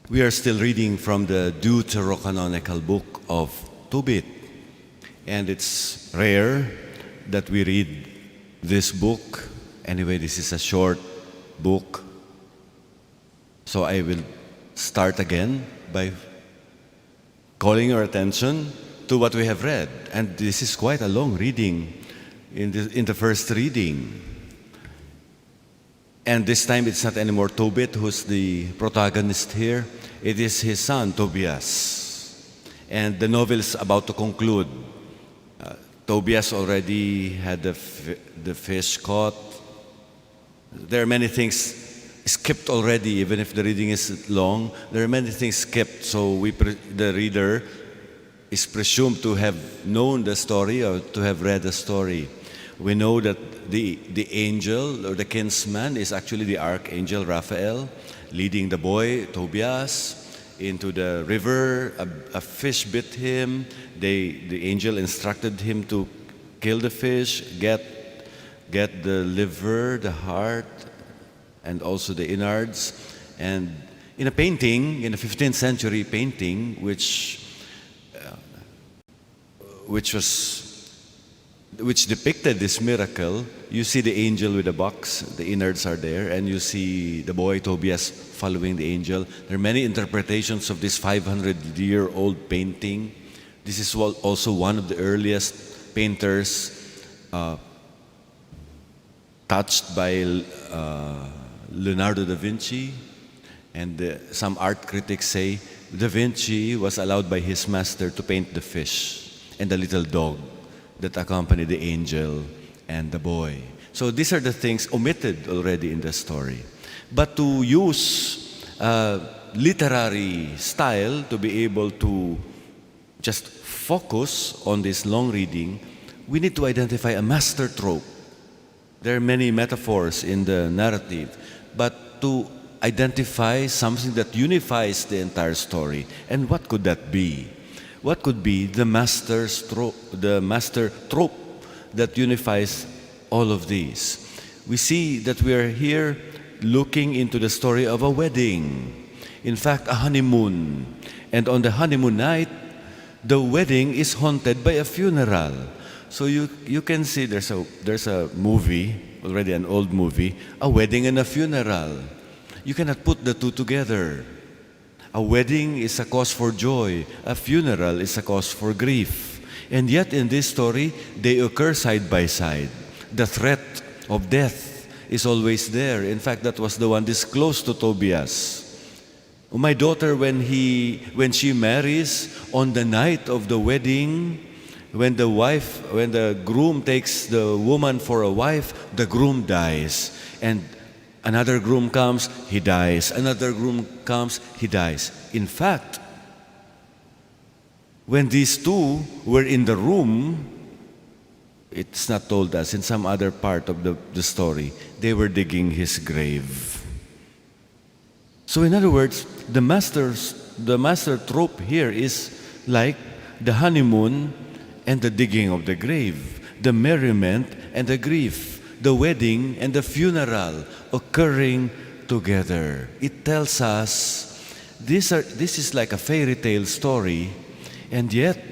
We are still reading from the deuterocanonical book of Tobit, and it's rare that we read this book. Anyway, this is a short book, so I will start again by calling your attention to what we have read. And this is quite a long reading in the first reading. And this time it's not anymore Tobit who's the protagonist here. It is his son, Tobias. And the novel is about to conclude. Tobias already had the fish caught. There are many things skipped already, even if the reading is long. There are many things skipped, so the reader is presumed to have known the story or to have read the story. We know that the angel or the kinsman is actually the archangel Raphael, leading the boy Tobias into the river. A fish bit him. The angel instructed him to kill the fish, get the liver, the heart, and also the innards. And in a painting, in a 15th century painting, which depicted this miracle, you see the angel with the box, the innards are there, and you see the boy Tobias following the angel. There are many interpretations of this 500-year-old painting. This is also one of the earliest painters touched by Leonardo da Vinci. And some art critics say Da Vinci was allowed by his master to paint the fish and the little dog that accompany the angel and the boy. So these are the things omitted already in the story. But to use literary style to be able to just focus on this long reading, we need to identify a master trope. There are many metaphors in the narrative, but to identify something that unifies the entire story. And what could that be? What could be the master trope that unifies all of these? We see that we are here looking into the story of a wedding. In fact, a honeymoon. And on the honeymoon night, the wedding is haunted by a funeral. So you can see there's a movie, already an old movie, A Wedding and a Funeral. You cannot put the two together. A wedding is a cause for joy. A funeral is a cause for grief. And yet in this story, they occur side by side. The threat of death is always there. In fact, that was the one disclosed to Tobias. My daughter, when she marries, on the night of the wedding, when the groom takes the woman for a wife, the groom dies. And another groom comes, he dies. Another groom comes, he dies. In fact, when these two were in the room, it's not told us, in some other part of the story, they were digging his grave. So in other words, the master trope here is like the honeymoon and the digging of the grave, the merriment and the grief, the wedding and the funeral occurring together. It tells us this is like a fairy tale story, and yet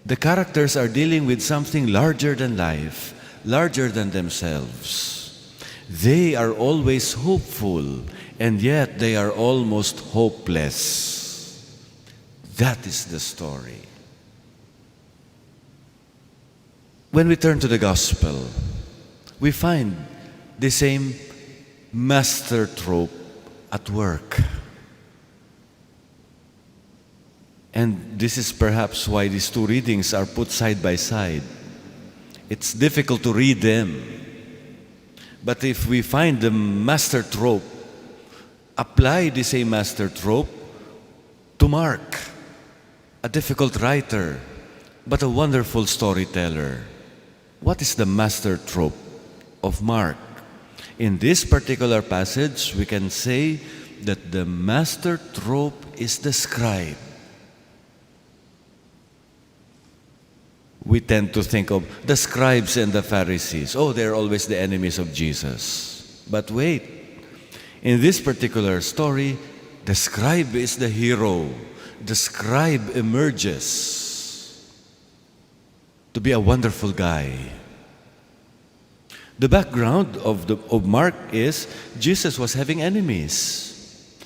the characters are dealing with something larger than life, larger than themselves. They are always hopeful, and yet they are almost hopeless. That is the story. When we turn to the gospel, we find the same master trope at work. And this is perhaps why these two readings are put side by side. It's difficult to read them. But if we find the master trope, apply the same master trope to Mark, a difficult writer, but a wonderful storyteller. What is the master trope of Mark? In this particular passage, we can say that the master trope is the scribe. We tend to think of the scribes and the Pharisees. Oh, they're always the enemies of Jesus. But wait, in this particular story, The scribe is the hero. The scribe emerges to be a wonderful guy. The background of Mark is Jesus was having enemies.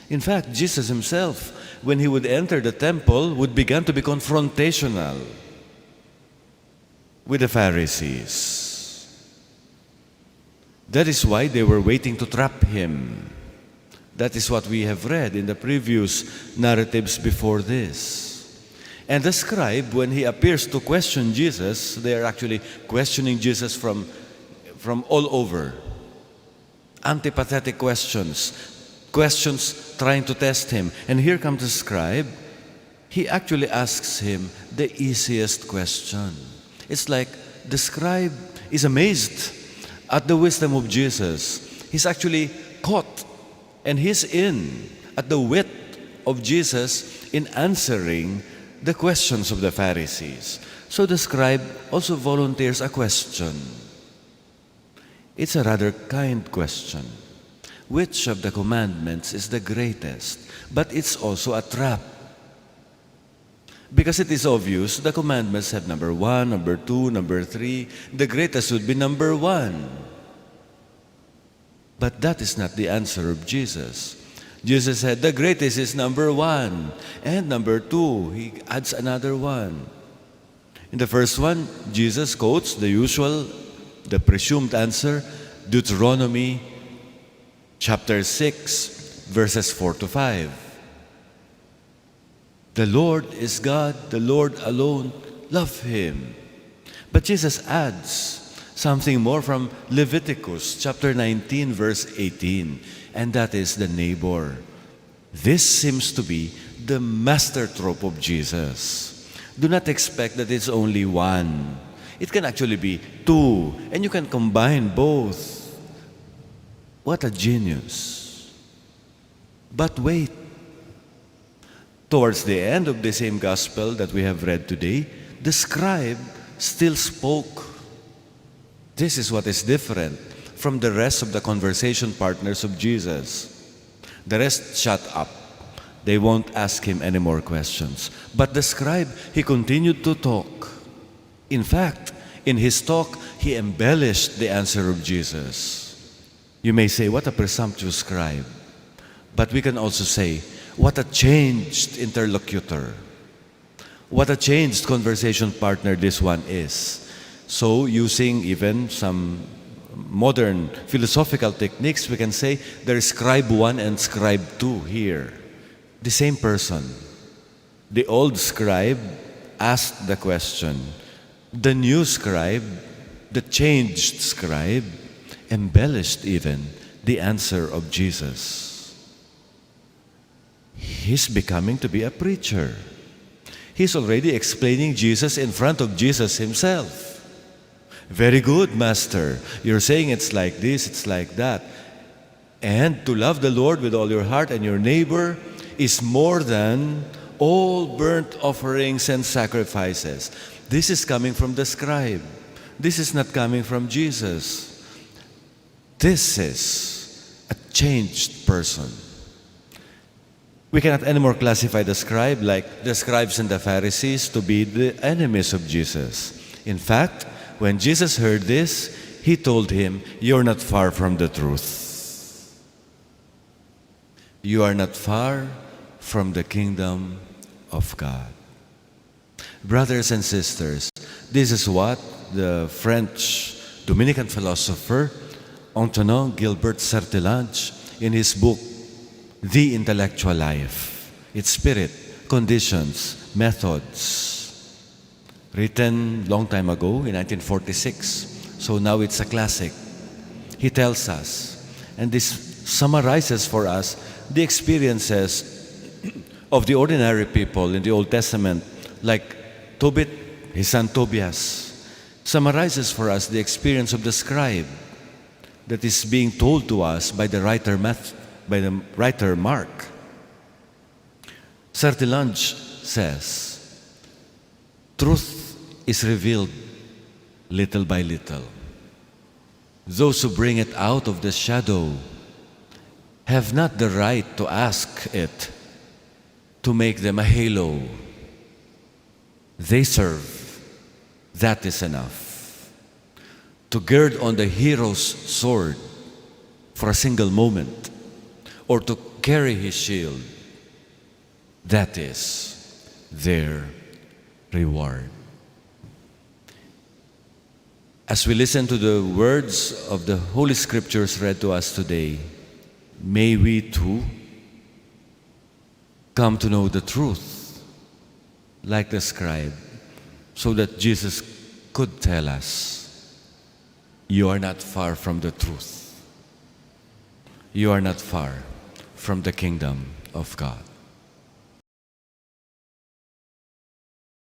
In fact, Jesus himself, when he would enter the temple, would begin to be confrontational with the Pharisees. That is why they were waiting to trap him. That is what we have read in the previous narratives before this. And the scribe, when he appears to question Jesus, they are actually questioning Jesus from all over. Antipathetic questions trying to test him. And here comes the scribe. He actually asks him the easiest question. It's like the scribe is amazed at the wisdom of Jesus. He's actually caught and he's in at the wit of Jesus in answering the questions of the Pharisees. So the scribe also volunteers a question. It's a rather kind question. Which of the commandments is the greatest? But it's also a trap. Because it is obvious, the commandments have number 1, number 2, number 3. The greatest would be number 1. But that is not the answer of Jesus. Jesus said, the greatest is number 1. And number 2, he adds another 1. In the first one, Jesus quotes the presumed answer, Deuteronomy chapter 6, verses 4 to 5. The Lord is God, the Lord alone, love Him. But Jesus adds something more from Leviticus chapter 19, verse 18, and that is the neighbor. This seems to be the master trope of Jesus. Do not expect that it's only 1. It can actually be 2, and you can combine both. What a genius. But wait. Towards the end of the same gospel that we have read today, the scribe still spoke. This is what is different from the rest of the conversation partners of Jesus. The rest shut up. They won't ask him any more questions. But the scribe, he continued to talk. In fact, in his talk, he embellished the answer of Jesus. You may say, what a presumptuous scribe. But we can also say, what a changed interlocutor. What a changed conversation partner this one is. So, using even some modern philosophical techniques, we can say there is scribe 1 and scribe 2 here. The same person. The old scribe asked the question. The new scribe, the changed scribe, embellished even the answer of Jesus. He's becoming to be a preacher. He's already explaining Jesus in front of Jesus himself. Very good, Master. You're saying it's like this, it's like that. And to love the Lord with all your heart and your neighbor is more than all burnt offerings and sacrifices. This is coming from the scribe. This is not coming from Jesus. This is a changed person. We cannot anymore classify the scribe like the scribes and the Pharisees to be the enemies of Jesus. In fact, when Jesus heard this, he told him, "You're not far from the truth. You are not far from the kingdom of God." Brothers and sisters, this is what the French Dominican philosopher Antonin Gilbert Sertillange, in his book, The Intellectual Life, its spirit, conditions, methods, written long time ago in 1946, so now it's a classic. He tells us, and this summarizes for us the experiences of the ordinary people in the Old Testament, like Tobit, his son Tobias, summarizes for us the experience of the scribe that is being told to us by the writer Mark. Sertillange says, truth is revealed little by little. Those who bring it out of the shadow have not the right to ask it to make them a halo. They serve. That is enough. To gird on the hero's sword for a single moment, or to carry his shield, that is their reward. As we listen to the words of the Holy Scriptures read to us today, may we too come to know the truth like the scribe, so that Jesus could tell us, you are not far from the truth. You are not far from the kingdom of God.